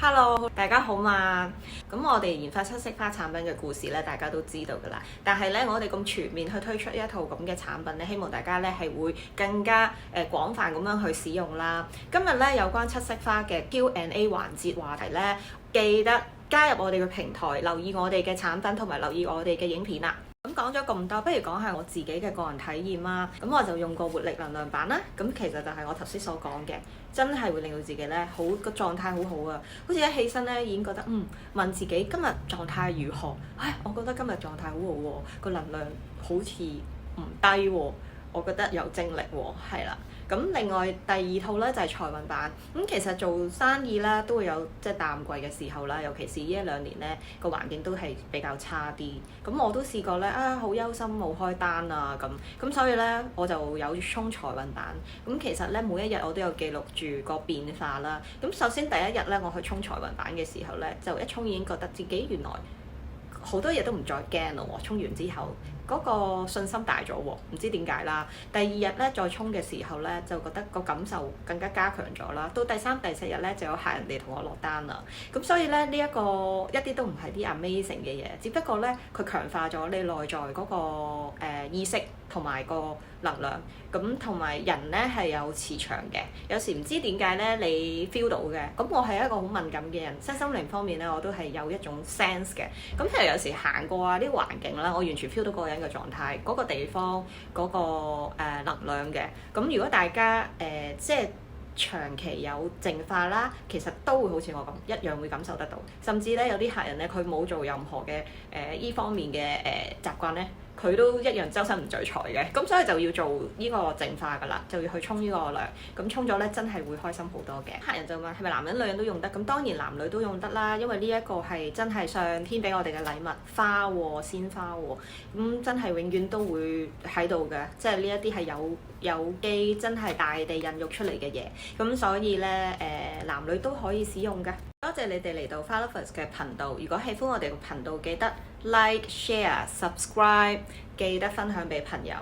Hello，大家好嘛。咁我哋研發七色花產品嘅故事咧，大家都知道㗎啦。但係咧，我哋咁全面去推出一套咁嘅產品咧，希望大家咧係會更加廣泛咁樣去使用啦。今日咧有關七色花嘅 Q&A 環節話題咧，記得加入我哋嘅平台，留意我哋嘅產品同埋留意我哋嘅影片啦。咁講咗咁多，不如講下我自己嘅個人體驗啦。咁我就用過活力能量板啦。咁其實就係我頭先所講嘅，真係會令到自己咧好個狀態好好啊！好似一起身咧已經覺得問自己今日狀態如何？我覺得今日狀態好好喎，個能量好似唔低喎，我覺得有精力喎，係啦。咁另外第二套咧就係財運版。咁其實做生意啦都會有即係淡季嘅時候啦，尤其是呢一兩年咧個環境都係比較差啲。咁我都試過咧好憂心冇開單啊咁所以咧我就有衝財運版。咁其實咧每一日我都有記錄住個變化啦。咁首先第一日咧我去衝財運版嘅時候咧，就一衝已經覺得自己原來好多嘢都唔再驚咯喎，衝完之後嗰個信心大咗喎，唔知點解啦。第二日咧再衝嘅時候咧，就覺得個感受更加加強咗啦。到第三、第四日咧就有客人哋同我落單啦。咁所以咧呢一個一啲都唔係啲 amazing 嘅嘢，只不過咧佢強化咗你內在嗰個意識同埋個能量。咁同埋人咧係有磁場嘅，有時唔知點解咧你 feel 到嘅。咁我係一個好敏感嘅人，身心靈方面咧我都係有一種 sense 嘅。咁譬如有時行過啲環境啦，我完全 feel 到個人嘅狀態，嗰個地方嗰個能量嘅。咁如果大家即係長期有淨化啦，其實都會好似我咁一樣會感受得到。甚至咧有啲客人咧佢冇做任何嘅依方面嘅習慣咧，佢都一樣周身唔聚財嘅。咁所以就要做呢個淨化㗎啦，就要去沖呢個涼。咁沖咗咧真係會開心好多嘅。客人就問係咪男人女人都用得？咁當然男女都用得啦，因為呢一個係真係上天俾我哋嘅禮物，花喎，鮮花喎，咁真係永遠都會喺度嘅。即係呢一啲係有機真係大地孕育出嚟嘅嘢。咁所以咧男女都可以使用㗎。多謝你哋嚟到 Fallowers 嘅頻道。如果喜歡我哋嘅頻道，記得 like、share、subscribe，記得分享俾朋友。